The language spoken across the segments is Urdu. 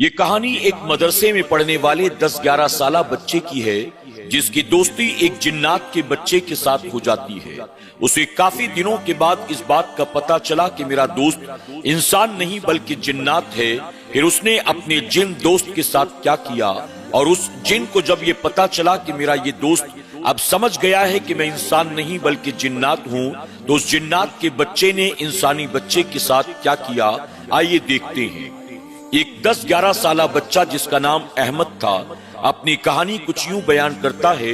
یہ کہانی ایک مدرسے میں پڑھنے والے 10-11 سالہ بچے کی ہے جس کی دوستی ایک جنات کے بچے کے ساتھ ہو جاتی ہے۔ اسے کافی دنوں کے بعد اس بات کا پتہ چلا کہ میرا دوست انسان نہیں بلکہ جنات ہے۔ پھر اس نے اپنے جن دوست کے ساتھ کیا کیا، اور اس جن کو جب یہ پتہ چلا کہ میرا یہ دوست اب سمجھ گیا ہے کہ میں انسان نہیں بلکہ جنات ہوں، تو اس جنات کے بچے نے انسانی بچے کے ساتھ کیا کیا، آئیے دیکھتے ہیں۔ ایک 10-11 سالہ بچہ جس کا نام احمد تھا اپنی کہانی کچھ یوں بیان کرتا ہے۔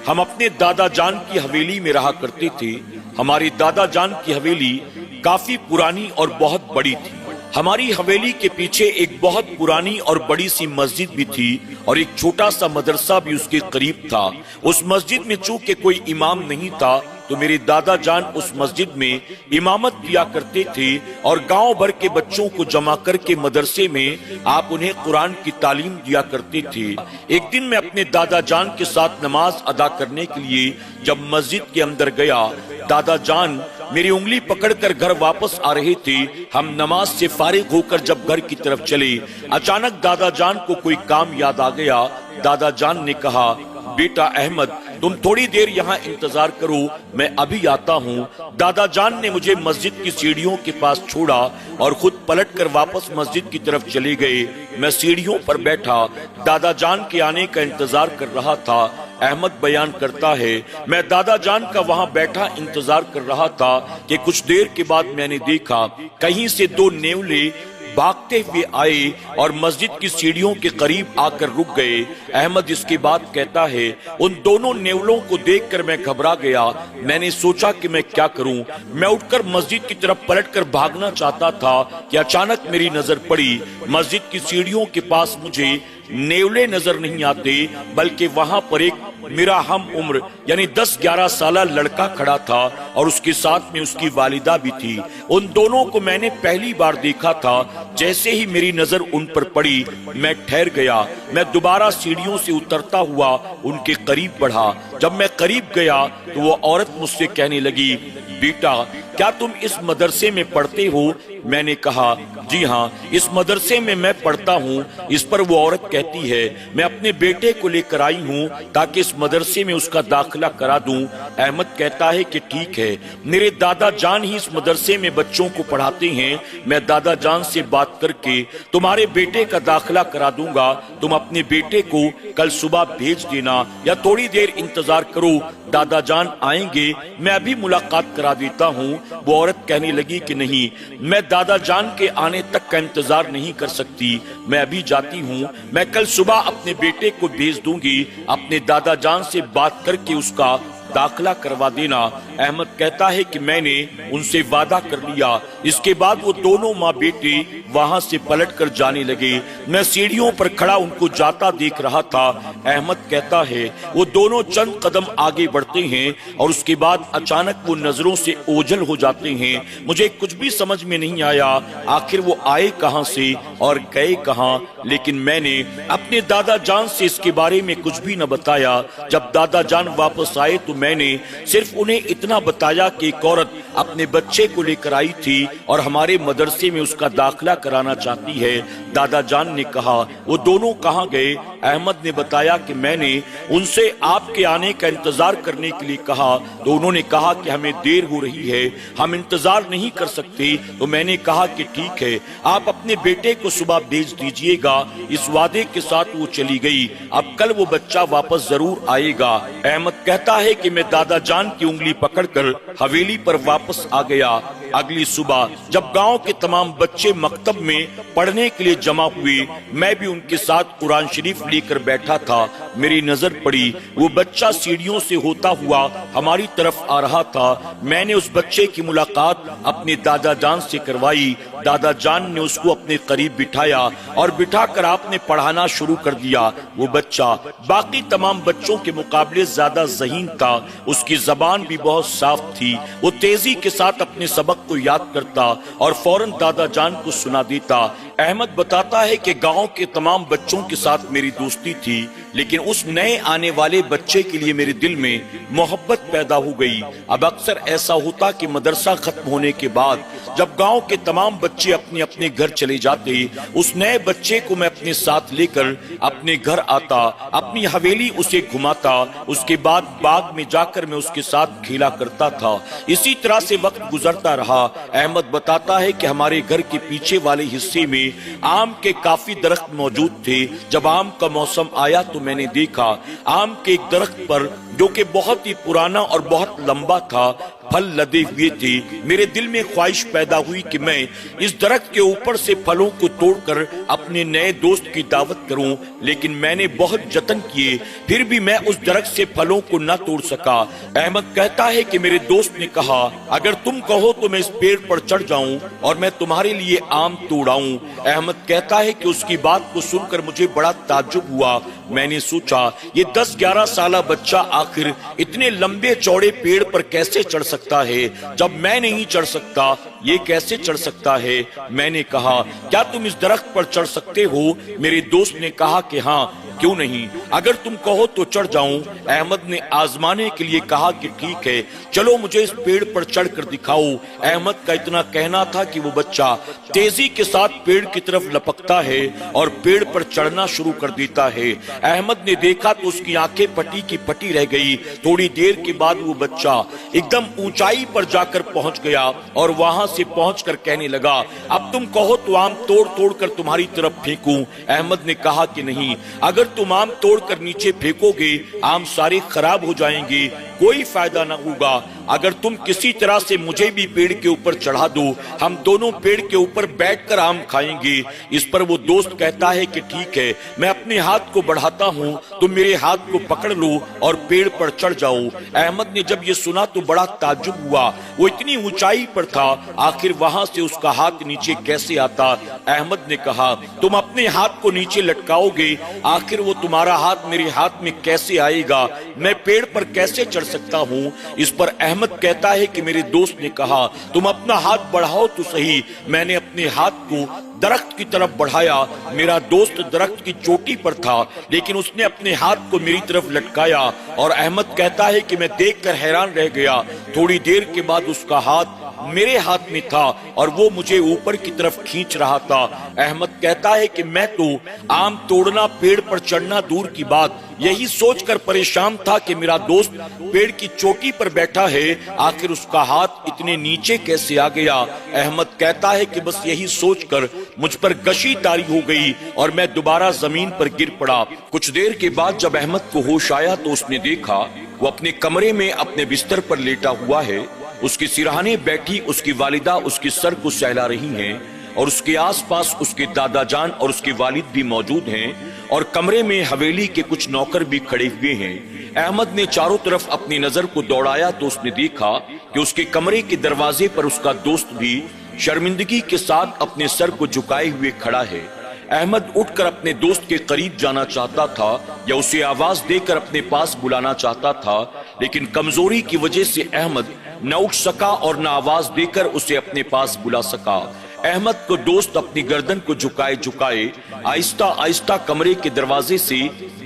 ہم اپنے دادا جان کی حویلی میں رہا کرتے تھے۔ ہماری دادا جان کی حویلی کافی پرانی اور بہت بڑی تھی۔ ہماری حویلی کے پیچھے ایک بہت پرانی اور بڑی سی مسجد بھی تھی اور ایک چھوٹا سا مدرسہ بھی اس کے قریب تھا۔ اس مسجد میں چونکہ کوئی امام نہیں تھا تو میرے دادا جان اس مسجد میں امامت کیا کرتے تھے اور گاؤں بھر کے بچوں کو جمع کر کے مدرسے میں آپ انہیں قرآن کی تعلیم دیا کرتے تھے۔ ایک دن میں اپنے دادا جان کے ساتھ نماز ادا کرنے کے لیے جب مسجد کے اندر گیا، دادا جان میری انگلی پکڑ کر گھر واپس آ رہے تھے۔ ہم نماز سے فارغ ہو کر جب گھر کی طرف چلے، اچانک دادا جان کو کوئی کام یاد آ گیا۔ دادا جان نے کہا، بیٹا احمد تم تھوڑی دیر یہاں انتظار کرو، میں ابھی آتا ہوں۔ دادا جان نے مجھے مسجد کی سیڑھیوں کے پاس چھوڑا اور خود پلٹ کر واپس مسجد کی طرف چلے گئے۔ میں سیڑھیوں پر بیٹھا دادا جان کے آنے کا انتظار کر رہا تھا۔ احمد بیان کرتا ہے، میں دادا جان کا وہاں بیٹھا انتظار کر رہا تھا کہ کچھ دیر کے بعد میں نے دیکھا کہیں سے 2 نیولے بھاگتے ہوئے آئے اور مسجد کی سیڑھیوں کے قریب آ کر رک گئے۔ احمد اس کے بعد کہتا ہے، ان دونوں نیولوں کو دیکھ کر میں گھبرا گیا۔ میں نے سوچا کہ میں کیا کروں۔ میں اٹھ کر مسجد کی طرف پلٹ کر بھاگنا چاہتا تھا کہ اچانک میری نظر پڑی مسجد کی سیڑھیوں کے پاس مجھے نیولے نظر نہیں آتے بلکہ وہاں پر ایک میرا ہم عمر یعنی 10-11 سالہ لڑکا کھڑا تھا اور اس کے ساتھ میں اس کی والدہ بھی تھی۔ ان دونوں کو میں نے پہلی بار دیکھا تھا۔ جیسے ہی میری نظر ان پر پڑی میں ٹھہر گیا۔ میں دوبارہ سیڑھیوں سے اترتا ہوا ان کے قریب بڑھا۔ جب میں قریب گیا تو وہ عورت مجھ سے کہنے لگی، بیٹا کیا تم اس مدرسے میں پڑھتے ہو؟ میں نے کہا، جی ہاں اس مدرسے میں میں پڑھتا ہوں۔ اس پر وہ عورت کہتی ہے، میں اپنے بیٹے کو لے کر آئی ہوں تاکہ اس مدرسے میں اس کا داخلہ کرا دوں۔ احمد کہتا ہے کہ ٹھیک ہے، میرے دادا جان ہی اس مدرسے میں بچوں کو پڑھاتے ہیں۔ میں دادا جان سے بات کر کے تمہارے بیٹے کا داخلہ کرا دوں گا۔ تم اپنے بیٹے کو کل صبح بھیج دینا یا تھوڑی دیر انتظار کرو، دادا جان آئیں گے، میں ابھی ملاقات کرا دیتا ہوں۔ وہ عورت کہنے لگی کہ نہیں، میں دادا جان کے آنے تک کا انتظار نہیں کر سکتی، میں ابھی جاتی ہوں۔ میں کل صبح اپنے بیٹے کو بھیج دوں گی، اپنے دادا جان سے بات کر کے اس کا داخلہ کروا دینا۔ احمد کہتا ہے کہ میں نے ان سے وعدہ کر لیا۔ اس کے بعد وہ دونوں ماں بیٹے وہاں سے پلٹ کر جانے لگے۔ میں سیڑھیوں پر کھڑا ان کو جاتا دیکھ رہا تھا۔ احمد کہتا ہے، وہ دونوں چند قدم آگے بڑھتے ہیں اور اس کے بعد اچانک وہ نظروں سے اوجھل ہو جاتے ہیں۔ مجھے کچھ بھی سمجھ میں نہیں آیا آخر وہ آئے کہاں سے اور گئے کہاں، لیکن میں نے اپنے دادا جان سے اس کے بارے میں کچھ بھی نہ بتایا۔ جب دادا جان واپس آئے تو میں نے صرف انہیں اتنا بتایا کہ ایک عورت اپنے بچے کو لے کر آئی تھی اور ہمارے مدرسے میں اس کا داخلہ کرانا چاہتی ہے۔ دادا جان نے کہا، وہ دونوں کہاں گئے؟ احمد نے بتایا کہ میں نے ان سے آپ کے آنے کا انتظار کرنے کے لیے کہا تو انہوں نے کہا کہ ہمیں دیر ہو رہی ہے، ہم انتظار نہیں کر سکتے۔ تو میں نے کہا کہ ٹھیک ہے، آپ اپنے بیٹے کو صبح بھیج دیجئے گا۔ اس وعدے کے ساتھ وہ چلی گئی۔ اب کل وہ بچہ واپس ضرور آئے گا۔ احمد کہتا ہے کہ میں دادا جان کی انگلی پکڑ کر حویلی پر واپس آ گیا۔ اگلی صبح جب گاؤں کے تمام بچے مکتب میں پڑھنے کے لیے جمع ہوئے، میں بھی ان کے ساتھ قرآن شریف لے کر بیٹھا تھا۔ میری نظر پڑی وہ بچہ سیڑھیوں سے ہوتا ہوا ہماری طرف آ رہا تھا۔ میں نے اس بچے کی ملاقات اپنے دادا جان سے کروائی۔ دادا جان نے اس کو اپنے قریب بٹھایا اور بٹھا کر آپ نے پڑھانا شروع کر دیا۔ وہ بچہ باقی تمام بچوں کے مقابلے زیادہ ذہین تھا۔ اس کی زبان بھی بہت صاف تھی۔ وہ تیزی کے ساتھ اپنے سبق کو یاد کرتا اور فوراً دادا جان کو سنا دیتا۔ احمد بتاتا ہے کہ گاؤں کے تمام بچوں کے ساتھ میری دوستی تھی، لیکن اس نئے آنے والے بچے کے لیے میرے دل میں محبت پیدا ہو گئی۔ اب اکثر ایسا ہوتا کہ مدرسہ ختم ہونے کے بعد جب گاؤں کے تمام بچے اپنے اپنے گھر چلے جاتے، اس نئے بچے کو میں اپنے ساتھ لے کر اپنے گھر آتا، اپنی حویلی اسے گھماتا، اس کے بعد باغ میں جا کر میں اس کے ساتھ کھیلا کرتا تھا۔ اسی طرح سے وقت گزرتا رہا۔ احمد بتاتا ہے کہ ہمارے گھر کے پیچھے والے حصے میں آم کے کافی درخت موجود تھے۔ جب آم کا موسم آیا تو میں نے دیکھا آم کے ایک درخت پر جو کہ بہت ہی پرانا اور بہت لمبا تھا، پھل لدے ہوئے تھے۔ میرے دل میں خواہش پیدا ہوئی کہ میں اس درخت کے اوپر سے پھلوں کو توڑ کر اپنے نئے دوست کی دعوت کروں، لیکن میں نے بہت جتن کیے، پھر بھی میں اس درخت سے پھلوں کو نہ توڑ سکا۔ احمد کہتا ہے کہ میرے دوست نے کہا اگر تم کہو تو میں اس پیڑ پر چڑھ جاؤں اور میں تمہارے لیے آم توڑاؤں۔ احمد کہتا ہے کہ اس کی بات کو سن کر مجھے بڑا تعجب ہوا۔ میں نے سوچا یہ 10-11 سالہ بچہ آخر اتنے لمبے چوڑے پیڑ پر کیسے چڑھ سکتا ہے جب میں نہیں چڑھ سکتا؟ یہ کیسے چڑھ سکتا ہے؟ میں نے کہا کیا تم اس درخت پر چڑھ سکتے ہو؟ میرے دوست نے کہا کہ ہاں، کیوں نہیں، اگر تم کہو تو چڑھ جاؤں۔ احمد نے آزمانے کے لیے کہا کہ ٹھیک ہے، چلو مجھے اس پیڑ پر چڑھ کر دکھاؤ۔ احمد کا اتنا کہنا تھا کہ وہ بچہ تیزی کے ساتھ پیڑ کی طرف لپکتا ہے اور پیڑ پر چڑھنا شروع کر دیتا ہے۔ احمد نے دیکھا تو اس کی آنکھیں پٹی کی پٹی رہ گئی۔ تھوڑی دیر کے بعد وہ بچہ ایک دم اونچائی پر جا کر پہنچ گیا اور وہاں سے پہنچ کر کہنے لگا اب تم کہو تو آم توڑ توڑ کر تمہاری طرف پھینکوں۔ احمد نے کہا کہ نہیں، اگر تم آم توڑ کر نیچے پھینکو گے آم سارے خراب ہو جائیں گے، کوئی فائدہ نہ ہوگا۔ اگر تم کسی طرح سے مجھے بھی پیڑ کے اوپر چڑھا دو، ہم دونوں پیڑ کے اوپر بیٹھ کر آم کھائیں گے۔ اس پر وہ دوست کہتا ہے کہ ٹھیک ہے، میں اپنے ہاتھ کو بڑھاتا ہوں، تم میرے ہاتھ کو پکڑ لو اور پیڑ پر چڑھ جاؤ۔ احمد نے جب یہ سنا تو بڑا تعجب ہوا، وہ اتنی اونچائی پر تھا، آخر وہاں سے اس کا ہاتھ نیچے کیسے آتا؟ احمد نے کہا تم اپنے ہاتھ کو نیچے لٹکاؤ گے، آخر وہ تمہارا ہاتھ میرے ہاتھ میں کیسے آئے گا؟ میں پیڑ پر کیسے چڑھ سکتا ہوں؟ اس پر احمد کہتا ہے کہ میرے دوست نے کہا تم اپنا ہاتھ بڑھاؤ تو صحیح۔ میں نے اپنے ہاتھ کو درخت کی طرف بڑھایا۔ میرا دوست درخت کی چوٹی پر تھا، لیکن اس نے اپنے ہاتھ کو میری طرف لٹکایا اور احمد کہتا ہے کہ میں دیکھ کر حیران رہ گیا۔ تھوڑی دیر کے بعد اس کا ہاتھ میرے ہاتھ میں تھا اور وہ مجھے اوپر کی طرف کھینچ رہا تھا۔ احمد کہتا ہے کہ میں تو آم توڑنا، پیڑ پر چڑھنا دور کی بات، یہی سوچ کر پریشان تھا کہ میرا دوست پیڑ کی چوٹی پر بیٹھا ہے، آخر اس کا ہاتھ اتنے نیچے کیسے آ گیا؟ احمد کہتا ہے کہ بس یہی سوچ کر مجھ پر غشی طاری ہو گئی اور میں دوبارہ زمین پر گر پڑا۔ کچھ دیر کے بعد جب احمد کو ہوش آیا تو اس نے دیکھا وہ اپنے کمرے میں اپنے بستر پر لیٹا ہوا ہے۔ اس کی سرہانے بیٹھی اس کی والدہ اس کے سر کو سہلا رہی ہیں اور اس کے آس پاس اس کے دادا جان اور اس کے والد بھی موجود ہیں اور کمرے میں حویلی کے کچھ نوکر بھی کھڑے ہوئے ہیں۔ احمد نے چاروں طرف اپنی نظر کو دوڑایا تو اس نے دیکھا کہ اس کے کمرے کے دروازے پر اس کا دوست بھی شرمندگی کے ساتھ اپنے سر کو جھکائے ہوئے کھڑا ہے۔ احمد اٹھ کر اپنے دوست کے قریب جانا چاہتا تھا یا اسے آواز دے کر اپنے پاس بلانا چاہتا تھا، لیکن کمزوری کی وجہ سے احمد نہ اٹھ سکا اور نہ آواز دے کر اسے اپنے پاس بلا سکا۔ احمد کو دوست اپنی گردن کو جھکائے جھکائے آہستہ آہستہ کمرے کے دروازے سے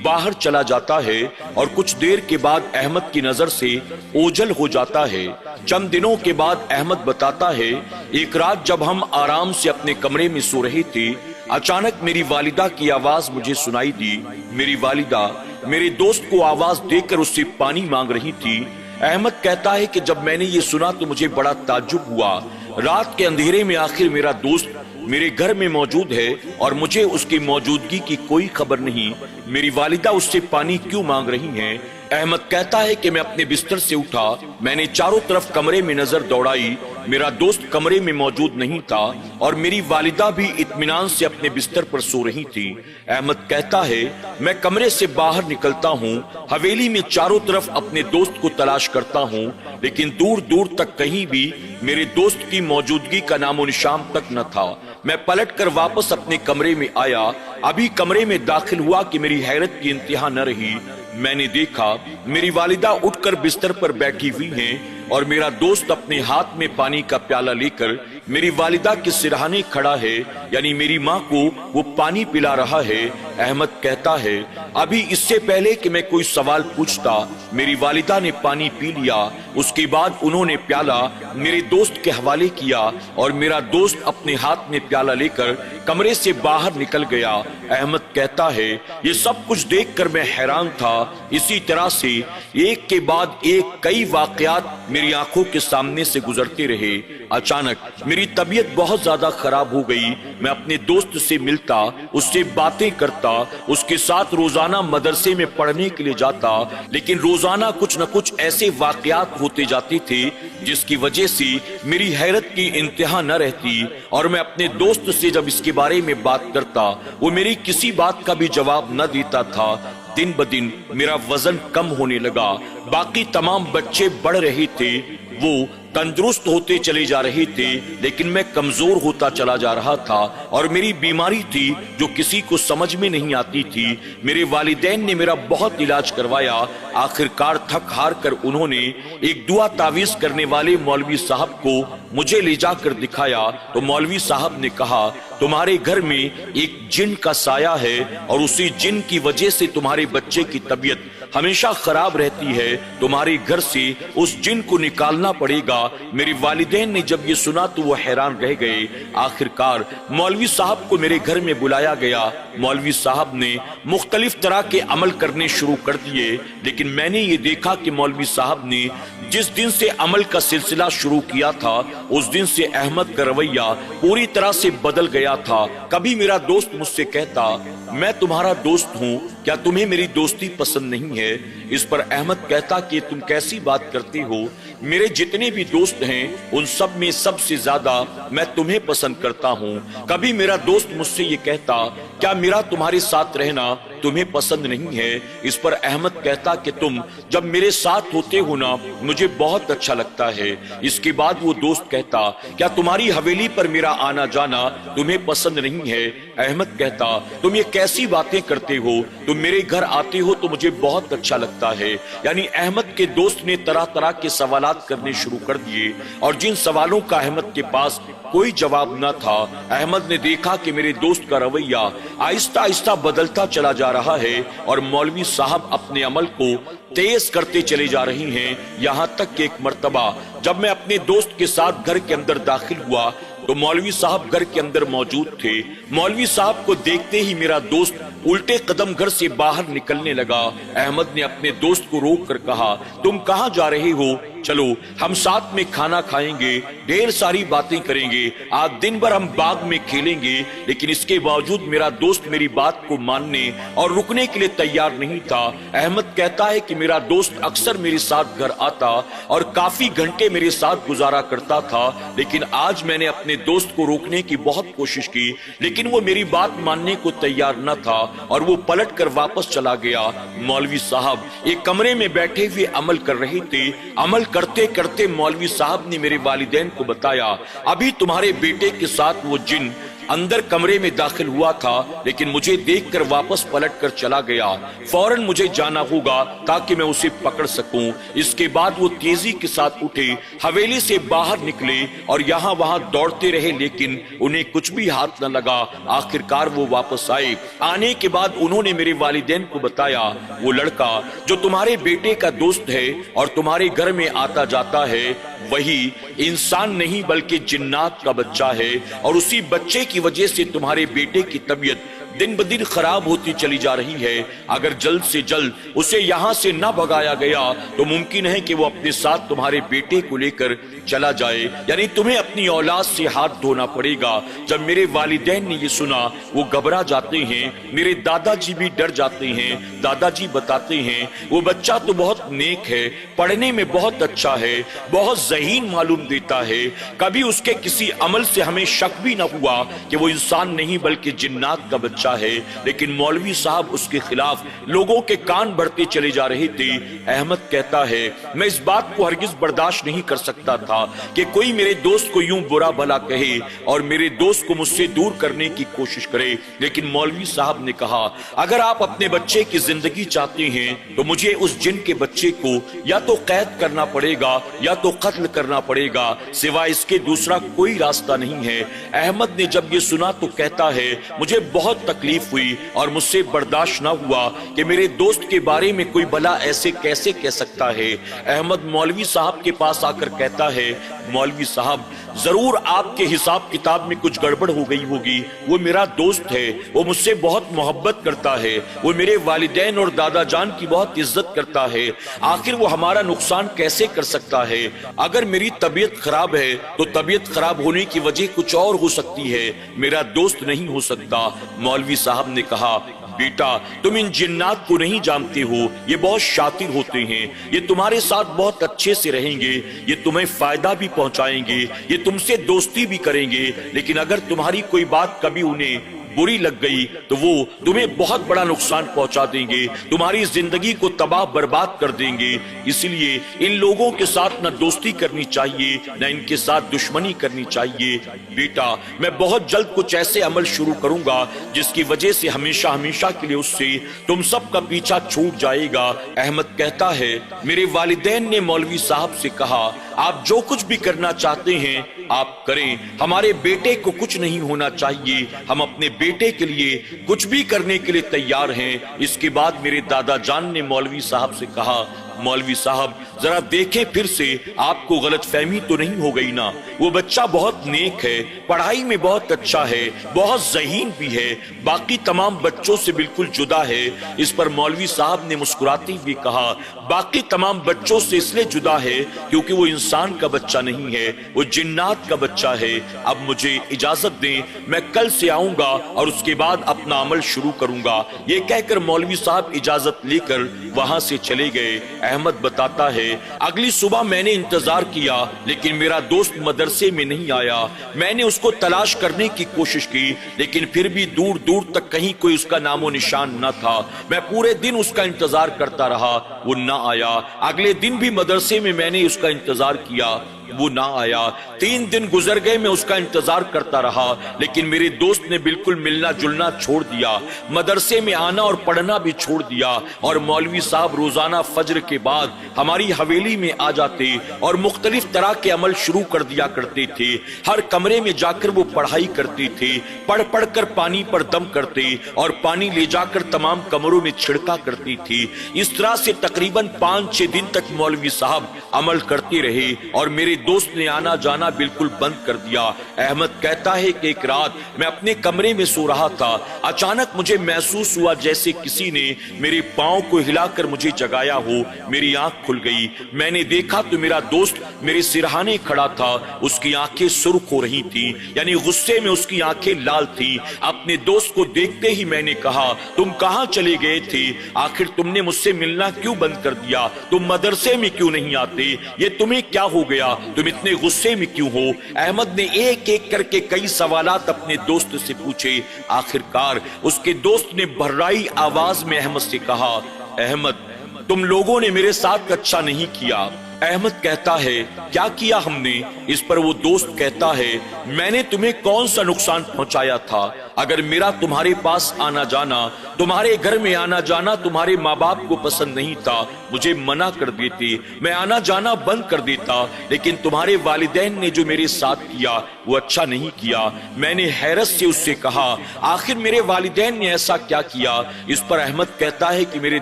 باہر چلا جاتا ہے اور کچھ دیر کے بعد احمد کی نظر سے اوجھل ہو جاتا ہے۔ چند دنوں کے بعد احمد بتاتا ہے ایک رات جب ہم آرام سے اپنے کمرے میں سو رہے تھے، اچانک میری والدہ کی آواز مجھے سنائی دی۔ میری والدہ میرے دوست کو آواز دے کر اس سے پانی مانگ رہی تھی۔ احمد کہتا ہے کہ جب میں نے یہ سنا تو مجھے بڑا تعجب ہوا۔ رات کے اندھیرے میں آخر میرا دوست میرے گھر میں موجود ہے اور مجھے اس کی موجودگی کی کوئی خبر نہیں۔ میری والدہ اس سے پانی کیوں مانگ رہی ہیں؟ احمد کہتا ہے کہ میں اپنے بستر سے اٹھا، میں نے چاروں طرف کمرے میں نظر دوڑائی، میرا دوست کمرے میں موجود نہیں تھا اور میری والدہ بھی اطمینان سے اپنے بستر پر سو رہی تھی۔ احمد کہتا ہے میں کمرے سے باہر نکلتا ہوں، حویلی میں چاروں طرف اپنے دوست کو تلاش کرتا ہوں، لیکن دور دور تک کہیں بھی میرے دوست کی موجودگی کا نام و نشان تک نہ تھا۔ میں پلٹ کر واپس اپنے کمرے میں آیا، ابھی کمرے میں داخل ہوا کہ میری حیرت کی انتہا نہ رہی۔ میں نے دیکھا میری والدہ اٹھ کر بستر پر بیٹھی ہوئی ہیں اور میرا دوست اپنے اپنے ہاتھ میں پانی کا پیالہ لے کر میری والدہ کے سرہانے کھڑا ہے، یعنی میری ماں کو وہ پانی پلا رہا ہے۔ احمد کہتا ہے ابھی اس سے پہلے کہ میں کوئی سوال پوچھتا میری والدہ نے پانی پی لیا۔ اس کے بعد انہوں نے پیالہ میرے دوست کے حوالے کیا اور میرا دوست اپنے ہاتھ میں پیالہ لے کر کمرے سے باہر نکل گیا۔ احمد کہتا ہے یہ سب کچھ دیکھ کر میں حیران تھا۔ اسی طرح سے ایک کے بعد ایک کئی واقعات میری آنکھوں کے سامنے سے گزرتے رہے۔ اچانک میری طبیعت بہت زیادہ خراب ہو گئی۔ میں اپنے دوست سے ملتا، اس سے باتیں کرتا، اس کے ساتھ روزانہ مدرسے میں پڑھنے کے لیے جاتا، لیکن روزانہ کچھ نہ کچھ ایسے واقعات ہوتے جاتے تھے جس کی وجہ سے میری حیرت کی انتہا نہ رہتی، اور میں اپنے دوست سے جب اس کے بارے میں بات کرتا وہ میری کسی بات کا بھی جواب نہ دیتا تھا۔ دن بدن میرا وزن کم ہونے لگا، باقی تمام بچے بڑھ رہے تھے، وہ تندرست ہوتے چلے جا رہے تھے، لیکن میں کمزور ہوتا چلا جا رہا تھا، اور میری بیماری تھی جو کسی کو سمجھ میں نہیں آتی تھی۔ میرے والدین نے میرا بہت علاج کروایا، آخر کار تھک ہار کر انہوں نے ایک دعا تعویذ کرنے والے مولوی صاحب کو مجھے لے جا کر دکھایا تو مولوی صاحب نے کہا تمہارے گھر میں ایک جن کا سایہ ہے اور اسی جن کی وجہ سے تمہارے بچے کی طبیعت ہمیشہ خراب رہتی ہے، تمہارے گھر سے اس جن کو نکالنا پڑے گا۔ میرے والدین نے جب یہ سنا تو وہ حیران رہ گئے۔ آخر کار مولوی صاحب کو میرے گھر میں بلایا گیا۔ مولوی صاحب نے مختلف طرح کے عمل کرنے شروع کر دیے، لیکن میں نے یہ دیکھا کہ مولوی صاحب نے جس دن سے عمل کا سلسلہ شروع کیا تھا اس دن سے احمد کا رویہ پوری طرح سے بدل گیا تھا۔ کبھی میرا دوست مجھ سے کہتا میں تمہارا دوست ہوں، کیا تمہیں میری دوستی پسند نہیں ہے؟ اس پر احمد کہتا کہ تم کیسی بات کرتے ہو، میرے جتنے بھی دوست ہیں ان سب میں سب سے زیادہ میں تمہیں پسند کرتا ہوں۔ کبھی میرا دوست مجھ سے یہ کہتا کیا میرا تمہارے ساتھ رہنا تمہیں پسند نہیں ہے؟ اس پر احمد کہتا کہ تم جب میرے ساتھ ہوتے ہو نا مجھے بہت اچھا لگتا ہے۔ اس کے بعد وہ دوست کہتا کیا تمہاری حویلی پر میرا آنا جانا تمہیں پسند نہیں ہے؟ احمد کہتا تم یہ کیسی باتیں کرتے ہو، تم میرے گھر آتے ہو تو مجھے بہت اچھا لگتا ہے۔ یعنی احمد کے دوست نے طرح طرح کے سوالات کرنے شروع کر دیے، اور جن سوالوں کا احمد کے پاس کوئی جواب نہ تھا، احمد نے دیکھا کہ میرے دوست کا رویہ آہستہ آہستہ بدلتا چلا جا رہا ہے، اور مولوی صاحب اپنے عمل کو تیز کرتے چلے جا رہی ہیں۔ یہاں تک کہ ایک مرتبہ جب میں اپنے دوست کے ساتھ گھر کے اندر داخل ہوا تو مولوی صاحب گھر کے اندر موجود تھے۔ مولوی صاحب کو دیکھتے ہی میرا دوست الٹے قدم گھر سے باہر نکلنے لگا۔ احمد نے اپنے دوست کو روک کر کہا تم کہاں جا رہے ہو؟ چلو ہم ساتھ میں کھانا کھائیں گے، ڈھیر ساری باتیں کریں گے، آج دن بھر ہم باغ میں کھیلیں گے۔ لیکن اس کے باوجود میرا دوست میری بات کو ماننے اور رکنے کے لیے تیار نہیں تھا۔ احمد کہتا ہے کہ میرا دوست اکثر میرے ساتھ گھر آتا اور کافی گھنٹے میرے ساتھ گزارا کرتا تھا، لیکن آج میں نے اپنے دوست کو روکنے کی بہت کوشش کی، لیکن وہ میری بات ماننے کو تیار نہ تھا اور وہ پلٹ کر واپس چلا گیا۔ مولوی صاحب ایک کمرے میں بیٹھے ہوئے عمل کر رہے تھے۔ عمل کرتے کرتے مولوی صاحب نے میرے والدین کو بتایا ابھی تمہارے بیٹے کے ساتھ وہ جن اندر کمرے میں داخل ہوا تھا، لیکن مجھے دیکھ کر واپس پلٹ کر چلا گیا۔ فوراً مجھے جانا ہوگا تاکہ میں اسے پکڑ سکوں۔ اس کے بعد وہ تیزی کے ساتھ اٹھے، حویلی سے باہر نکلے اور یہاں وہاں دوڑتے رہے، لیکن انہیں کچھ بھی ہاتھ نہ لگا۔ آخر کار وہ واپس آئے۔ آنے کے بعد انہوں نے میرے والدین کو بتایا وہ لڑکا جو تمہارے بیٹے کا دوست ہے اور تمہارے گھر میں آتا جاتا ہے وہی انسان نہیں بلکہ جنات کا بچہ ہے، اور اسی بچے کی وجہ سے تمہارے بیٹے کی طبیعت دن بدن خراب ہوتی چلی جا رہی ہے۔ اگر جلد سے جلد اسے یہاں سے نہ بھگایا گیا تو ممکن ہے کہ وہ اپنے ساتھ تمہارے بیٹے کو لے کر چلا جائے، یعنی تمہیں اپنی اولاد سے ہاتھ دھونا پڑے گا۔ جب میرے والدین نے یہ سنا وہ گھبرا جاتے ہیں، میرے دادا جی بھی ڈر جاتے ہیں۔ دادا جی بتاتے ہیں وہ بچہ تو بہت نیک ہے، پڑھنے میں بہت اچھا ہے، بہت ذہین معلوم دیتا ہے، کبھی اس کے کسی عمل سے ہمیں شک بھی نہ ہوا کہ وہ انسان نہیں بلکہ جنات کا بچہ بچہ ہے، لیکن مولوی صاحب اس کے خلاف لوگوں کے کان بھرتے چلے جا رہے تھے۔ احمد کہتا ہے میں اس بات کو ہرگز برداشت نہیں کر سکتا تھا کہ کوئی میرے دوست کو یوں برا بھلا کہے اور میرے دوست کو مجھ سے دور کرنے کی کوشش کرے، لیکن مولوی صاحب نے کہا اگر آپ اپنے بچے کی زندگی چاہتے ہیں تو مجھے اس جن کے بچے کو یا تو قید کرنا پڑے گا یا تو قتل کرنا پڑے گا، سوائے اس کے دوسرا کوئی راستہ نہیں ہے۔ احمد نے جب یہ سنا تو کہتا ہے مجھے بہت تکلیف ہوئی اور مجھ سے برداشت نہ ہوا کہ میرے دوست کے بارے میں کوئی بھلا ایسے کیسے کہہ سکتا ہے۔ احمد مولوی صاحب کے پاس آ کر کہتا ہے مولوی صاحب ضرور آپ کے حساب کتاب میں کچھ گڑبڑ ہو گئی ہوگی، وہ میرا دوست ہے، وہ مجھ سے بہت محبت کرتا ہے، وہ میرے والدین اور دادا جان کی بہت عزت کرتا ہے، آخر وہ ہمارا نقصان کیسے کر سکتا ہے؟ اگر میری طبیعت خراب ہے تو طبیعت خراب ہونے کی وجہ کچھ اور ہو سکتی ہے، میرا دوست نہیں ہو سکتا۔ مولوی صاحب نے کہا بیٹا تم ان جنات کو نہیں جانتے ہو، یہ بہت شاطر ہوتے ہیں، یہ تمہارے ساتھ بہت اچھے سے رہیں گے، یہ تمہیں فائدہ بھی پہنچائیں گے، یہ تم سے دوستی بھی کریں گے، لیکن اگر تمہاری کوئی بات کبھی انہیں بری لگ گئی تو وہ تمہیں بہت بڑا نقصان پہنچا دیں گے، تمہاری زندگی کو تباہ برباد کر دیں گے، اس لیے ان لوگوں کے ساتھ نہ دوستی کرنی چاہیے نہ ان کے ساتھ دشمنی کرنی چاہیے۔ بیٹا میں بہت جلد کچھ ایسے عمل شروع کروں گا جس کی وجہ سے ہمیشہ ہمیشہ کے لیے اس سے تم سب کا پیچھا چھوٹ جائے گا۔ احمد کہتا ہے میرے والدین نے مولوی صاحب سے کہا آپ جو کچھ بھی کرنا چاہتے ہیں آپ کریں، ہمارے بیٹے کو کچھ نہیں ہونا چاہیے، ہم اپنے بیٹے کے لیے کچھ بھی کرنے کے لیے تیار ہیں۔ اس کے بعد میرے دادا جان نے مولوی صاحب سے کہا مولوی صاحب ذرا دیکھیں پھر سے آپ کو غلط فہمی تو نہیں ہو گئی نا، وہ بچہ بہت نیک ہے، پڑھائی میں بہت اچھا ہے، بہت ذہین بھی ہے، باقی تمام بچوں سے بالکل جدا ہے۔ اس پر مولوی صاحب نے مسکراتے ہوئے کہا باقی تمام بچوں سے اس لیے جدا ہے کیونکہ وہ انسان کا بچہ نہیں ہے، وہ جنات کا بچہ ہے۔ اب مجھے اجازت دیں، میں کل سے آؤں گا اور اس کے بعد اپنا عمل شروع کروں گا۔ یہ کہہ کر مولوی صاحب اجازت لے کر وہاں سے چلے گئے۔ احمد بتاتا ہے اگلی صبح میں نے انتظار کیا لیکن میرا دوست مدرسے میں نہیں آیا، میں نے اس کو تلاش کرنے کی کوشش کی لیکن پھر بھی دور دور تک کہیں کوئی اس کا نام و نشان نہ تھا، میں پورے دن اس کا انتظار کرتا رہا، وہ نہ آیا۔ اگلے دن بھی مدرسے میں نے اس کا انتظار کیا، وہ نہ آیا۔ 3 دن گزر گئے، میں اس کا انتظار کرتا رہا لیکن میرے دوست نے بالکل ملنا جلنا چھوڑ دیا، مدرسے میں آنا اور پڑھنا بھی چھوڑ دیا، اور مولوی صاحب روزانہ فجر کے بعد ہماری حویلی میں آ جاتے اور مختلف طرح کے عمل شروع کر دیا کرتے تھے۔ ہر کمرے میں جا کر وہ پڑھائی کرتے تھے، پڑھ پڑھ کر پانی پر دم کرتے اور پانی لے جا کر تمام کمروں میں چھڑکا کرتی تھی۔ اس طرح سے تقریباً 5-6 دن تک مولوی صاحب عمل کرتے رہے اور میرے دوست نے آنا جانا بالکل بند کر دیا۔ احمد کہتا ہے کہ ایک رات میں اپنے کمرے میں سو رہا تھا، اچانک مجھے محسوس ہوا جیسے کسی نے میرے پاؤں کو ہلا کر مجھے جگایا ہو، میری آنکھ کھل گئی، میں نے دیکھا تو میرا دوست میرے سرہانے کھڑا تھا، اس کی آنکھیں سرخ ہو رہی تھی، یعنی غصے میں اس کی آنکھیں لال تھی۔ اپنے دوست کو دیکھتے ہی میں نے کہا تم کہاں چلے گئے تھے؟ آخر تم نے مجھ سے ملنا کیوں بند کر دیا؟ تم مدرسے میں کیوں نہیں آتے؟ یہ تمہیں کیا ہو گیا؟ تم اتنے غصے میں کیوں ہو؟ احمد نے ایک ایک کر کے کئی سوالات اپنے دوست سے پوچھے۔ آخر کار اس کے دوست نے بھرائی آواز میں احمد سے کہا احمد تم لوگوں نے میرے ساتھ اچھا نہیں کیا۔ احمد کہتا ہے کیا کیا ہم نے؟ اس پر وہ دوست کہتا ہے میں نے تمہیں کون سا نقصان پہنچایا تھا؟ اگر میرا تمہارے پاس آنا جانا، تمہارے گھر میں آنا جانا تمہارے ماں باپ کو پسند نہیں تھا، مجھے منع کر دیتے، میں آنا جانا بند کر دیتا، لیکن تمہارے والدین نے جو میرے ساتھ کیا وہ اچھا نہیں کیا۔ میں نے حیرت سے اس سے کہا آخر میرے والدین نے ایسا کیا کیا؟ اس پر احمد کہتا ہے کہ میرے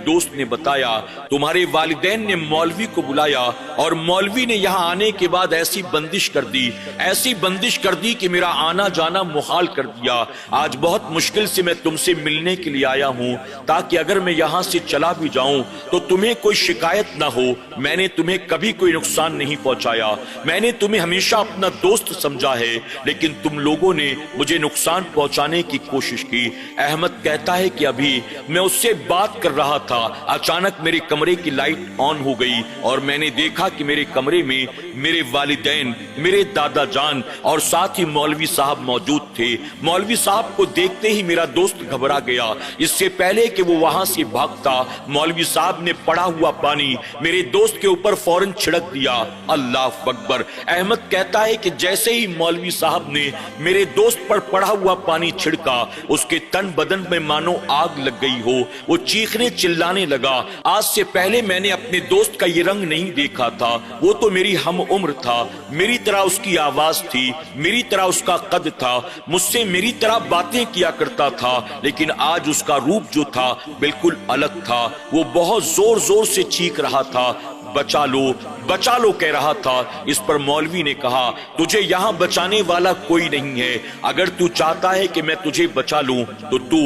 دوست نے بتایا تمہارے والدین نے مولوی کو بلایا اور مولوی نے یہاں آنے کے بعد ایسی بندش کر دی کہ میرا آنا جانا محال کر دیا۔ آج بہت مشکل سے میں تم سے ملنے کے لیے آیا آیا ہوں تاکہ اگر میں یہاں سے چلا بھی جاؤں تو تمہیں کوئی شکایت نہ ہو. میں نے تمہیں کبھی کوئی نقصان نہیں پہنچایا. میں نے تمہیں ہمیشہ اپنا دوست سمجھا ہے, لیکن تم لوگوں نے مجھے نقصان پہنچانے کی کوشش کی. احمد کہتا ہے کہ ابھی میں اس سے بات کر رہا تھا, اچانک میرے کمرے کی لائٹ آن ہو گئی اور میں نے دیکھا کہ میرے کمرے میں میرے والدین, میرے دادا جان اور ساتھ ہی مولوی صاحب موجود تھے. مولوی صاحب کو دیکھتے ہی میرا دوست گھبرا گیا. اس سے پہلے کہ وہ وہاں سے بھاگتا, مولوی صاحب نے پڑا ہوا پانی میرے دوست کے اوپر فوراً چھڑک دیا. اللہ اکبر. احمد کہتا ہے کہ جیسے ہی مولوی صاحب نے میرے دوست پر پڑا ہوا پانی چھڑکا, اس کے تن بدن میں مانو آگ لگ گئی ہو. وہ چیخنے چلانے لگا. آج سے پہلے میں نے اپنے دوست کا یہ رنگ نہیں دیکھا تھا. وہ تو میری ہم عمر تھا, میری طرح اس کی آواز تھی, میری طرح اس کا قد تھا, مجھ سے میری طرح باتیں کیا کرتا تھا, لیکن آج اس کا روپ جو تھا بالکل الگ تھا. وہ بہت زور زور سے چیخ رہا تھا, بچا لو بچا لو کہہ رہا تھا. اس پر مولوی نے کہا, تجھے یہاں بچانے والا کوئی نہیں ہے. اگر تو چاہتا ہے کہ میں تجھے بچا لوں تو تو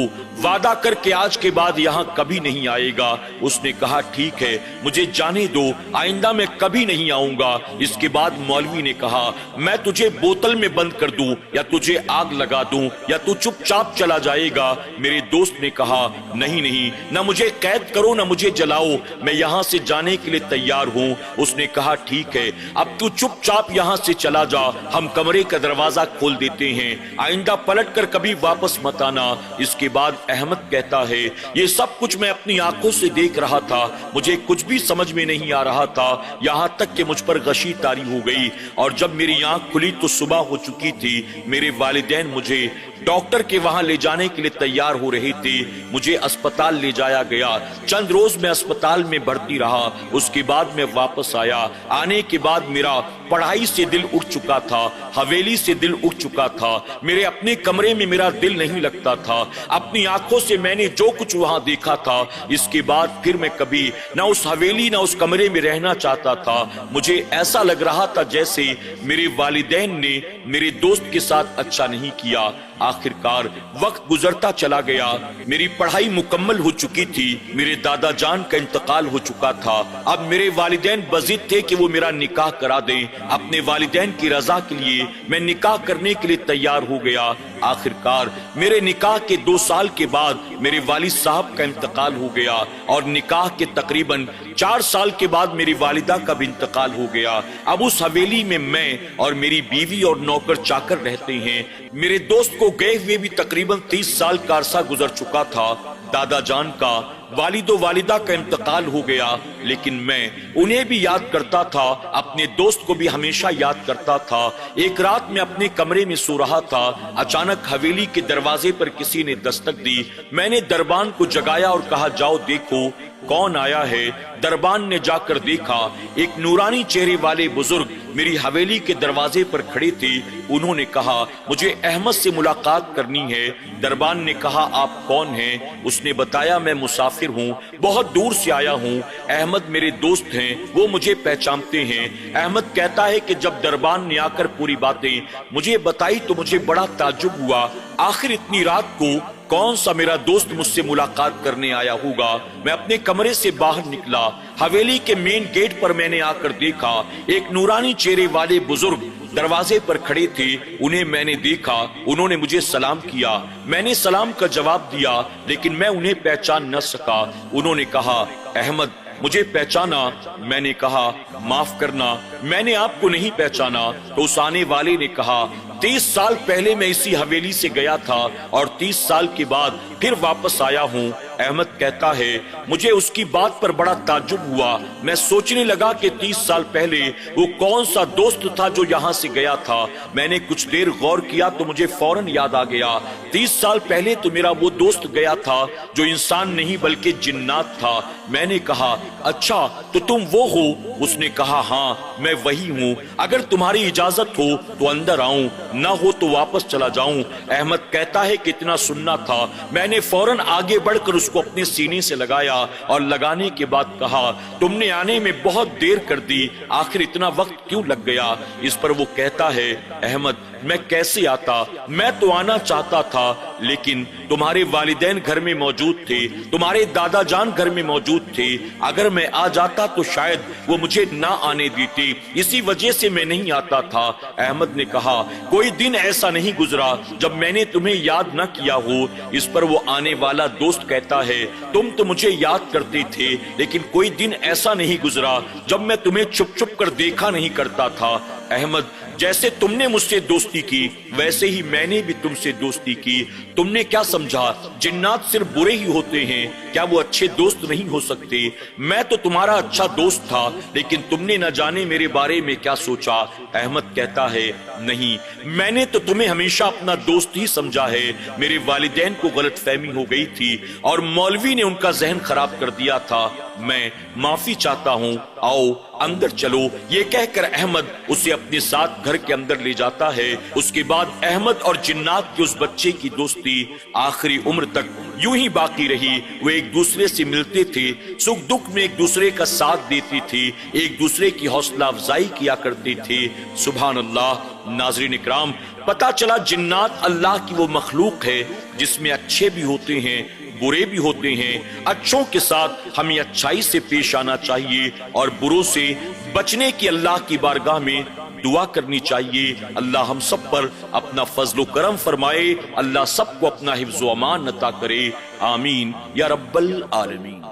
وعدہ کر کے آج کے بعد یہاں کبھی نہیں آئے گا. اس نے کہا ٹھیک ہے, مجھے جانے دو, آئندہ میں کبھی نہیں آؤں گا. اس کے بعد مولوی نے کہا, میں تجھے بوتل میں بند کر دوں یا تجھے آگ لگا دوں یا تو چپ چاپ چلا جائے گا. میرے دوست نے کہا, نہیں نہیں, نہ مجھے قید کرو نہ مجھے جلاؤ, میں یہاں سے جانے کے لیے تیار ہوں. اس نے کہا ٹھیک ہے, اب تو چپ چاپ یہاں سے چلا جا, ہم کمرے کا دروازہ کھول دیتے ہیں, آئندہ پلٹ کر کبھی واپس مت آنا. اس کے بعد احمد کہتا ہے, یہ سب کچھ میں اپنی آنکھوں سے دیکھ رہا تھا, مجھے کچھ بھی سمجھ میں نہیں آ رہا تھا, یہاں تک کہ مجھ پر غشی طاری ہو گئی, اور جب میری آنکھ کھلی تو صبح ہو چکی تھی. میرے والدین مجھے ڈاکٹر کے وہاں لے جانے کے لیے تیار ہو رہے تھے. مجھے اسپتال لے جایا گیا. چند روز میں اسپتال میں بھرتی رہا. اس کے بعد میں واپس آیا. آنے کے بعد میرا پڑھائی سے دل اٹھ چکا تھا, حویلی سے دل اٹھ چکا تھا, میرے اپنے کمرے میں میرا دل نہیں لگتا تھا. اپنی آنکھوں سے میں نے جو کچھ وہاں دیکھا تھا, اس کے بعد پھر میں کبھی نہ اس حویلی نہ اس کمرے میں رہنا چاہتا تھا. مجھے ایسا لگ رہا تھا جیسے میرے والدین نے میرے دوست کے ساتھ اچھا نہیں کیا. آخر کار وقت گزرتا چلا گیا. میری پڑھائی مکمل ہو چکی تھی. میرے دادا جان کا انتقال ہو چکا تھا. اب میرے والدین بضد تھے کہ وہ میرا نکاح کرا دیں. اپنے والدین کی رضا کے لیے میں نکاح کرنے کے لیے تیار ہو گیا. آخر کار میرے نکاح کے 2 سال کے بعد میرے والد صاحب کا انتقال ہو گیا, اور نکاح کے تقریباً 4 سال کے بعد میری والدہ کا بھی انتقال ہو گیا. اب اس حویلی میں اور میری بیوی اور نوکر چاکر رہتے ہیں. میرے دوست کو گئے ہوئے بھی تقریباً 30 سال کا عرصہ گزر چکا تھا. دادا جان کا, والد و والدہ کا انتقال ہو گیا, لیکن میں انہیں بھی یاد کرتا تھا, اپنے دوست کو بھی ہمیشہ یاد کرتا تھا. ایک رات میں اپنے کمرے میں سو رہا تھا, اچانک حویلی کے دروازے پر کسی نے دستک دی. میں نے دربان کو جگایا اور کہا, جاؤ دیکھو کون آیا ہے. دربان نے جا کر دیکھا, ایک نورانی چہرے والے بزرگ میری حویلی کے دروازے پر کھڑے تھے. انہوں نے کہا, مجھے احمد سے ملاقات کرنی ہے. دربان نے کہا, آپ کون ہیں؟ اس نے بتایا, میں مسافر ہوں, بہت دور سے آیا ہوں. احمد میرے دوست ہیں, وہ مجھے پہچانتے ہیں. احمد کہتا ہے کہ جب دربان نے آ کر پوری باتیں مجھے بتائی تو مجھے بڑا تعجب ہوا. آخر اتنی رات کو کون سا میرا دوست مجھ سے ملاقات کرنے آیا ہوگا؟ میں اپنے کمرے سے باہر نکلا. حویلی کے مین گیٹ پر میں نے آ کر دیکھا, ایک نورانی چہرے والے بزرگ دروازے پر کھڑے تھے. انہیں میں نے دیکھا, انہوں نے مجھے سلام کیا. میں نے سلام کا جواب دیا, لیکن میں انہیں پہچان نہ سکا. انہوں نے کہا, احمد مجھے پہچانا؟ میں نے کہا, معاف کرنا, میں نے آپ کو نہیں پہچانا. تو اس آنے والے نے کہا, 30 سال پہلے میں اسی حویلی سے گیا تھا اور 30 سال کے بعد پھر واپس آیا ہوں. احمد کہتا ہے, مجھے اس کی بات پر بڑا تعجب ہوا. میں سوچنے لگا کہ 30 سال پہلے وہ کون سا دوست تھا جو یہاں سے گیا تھا. میں نے کچھ دیر غور کیا تو مجھے فوراً یاد آ گیا, 30 سال پہلے تو میرا وہ دوست گیا تھا جو انسان نہیں بلکہ جنات تھا. میں نے کہا, اچھا تو تم وہ ہو؟ اس نے کہا, ہاں میں وہی ہوں. اگر تمہاری اجازت ہو تو اندر آؤں, نہ ہو تو واپس چلا جاؤں. احمد کہتا ہے کہ اتنا سننا تھا. میں نے فوراً آگے بڑھ کر اس کو اپنے سینے سے لگایا اور لگانے کے بعد کہا تم نے آنے میں بہت دیر کر دی، آخر اتنا وقت کیوں لگ گیا؟ اس پر وہ کہتا ہے احمد میں کیسے آتا، میں تو آنا چاہتا تھا لیکن تمہارے والدین گھر میں موجود تھے، تمہارے دادا جان گھر میں موجود تھے، اگر میں آ جاتا تو شاید وہ مجھے نہ آنے دیتے، اسی وجہ سے میں نہیں آتا تھا۔ احمد نے کہا کوئی دن ایسا نہیں گزرا جب میں نے تمہیں یاد نہ کیا ہو۔ اس پر وہ آنے والا دوست کہتا ہے تم تو مجھے یاد کرتے تھے لیکن کوئی دن ایسا نہیں گزرا جب میں تمہیں چھپ چھپ کر دیکھا نہیں کرتا تھا۔ احمد جیسے تم نے مجھ سے دوستی کی ویسے ہی میں نے بھی تم سے دوستی کی، تم نے کیا سمجھا جنات صرف برے ہی ہوتے ہیں، کیا وہ اچھے دوست نہیں ہو سکتے؟ میں تو تمہارا اچھا دوست تھا لیکن تم نے نہ جانے میرے بارے میں کیا سوچا۔ احمد کہتا ہے نہیں، میں نے تو تمہیں ہمیشہ اپنا دوست ہی سمجھا ہے، میرے والدین کو غلط فہمی ہو گئی تھی اور مولوی نے ان کا ذہن خراب کر دیا تھا، میں معافی چاہتا ہوں، آؤ اندر چلو۔ یہ کہہ کر احمد اسے اپنے ساتھ گھر کے اندر لے جاتا ہے۔ اس کے بعد احمد اور جنات کے اس بچے کی دوستی آخری عمر تک یوں ہی باقی رہی۔ وہ ایک دوسرے سے ملتے تھے، سکھ دکھ میں ایک دوسرے کا ساتھ دیتے تھے، ایک دوسرے کی حوصلہ افزائی کیا کرتے تھے۔ سبحان اللہ۔ ناظرین اکرام، پتہ چلا جنات اللہ کی وہ مخلوق ہے جس میں اچھے بھی ہوتے ہیں برے بھی ہوتے ہیں۔ اچھوں کے ساتھ ہمیں اچھائی سے پیش آنا چاہیے اور بروں سے بچنے کی اللہ کی بارگاہ میں دعا کرنی چاہیے۔ اللہ ہم سب پر اپنا فضل و کرم فرمائے، اللہ سب کو اپنا حفظ و امان عطا کرے، آمین یا رب العالمین۔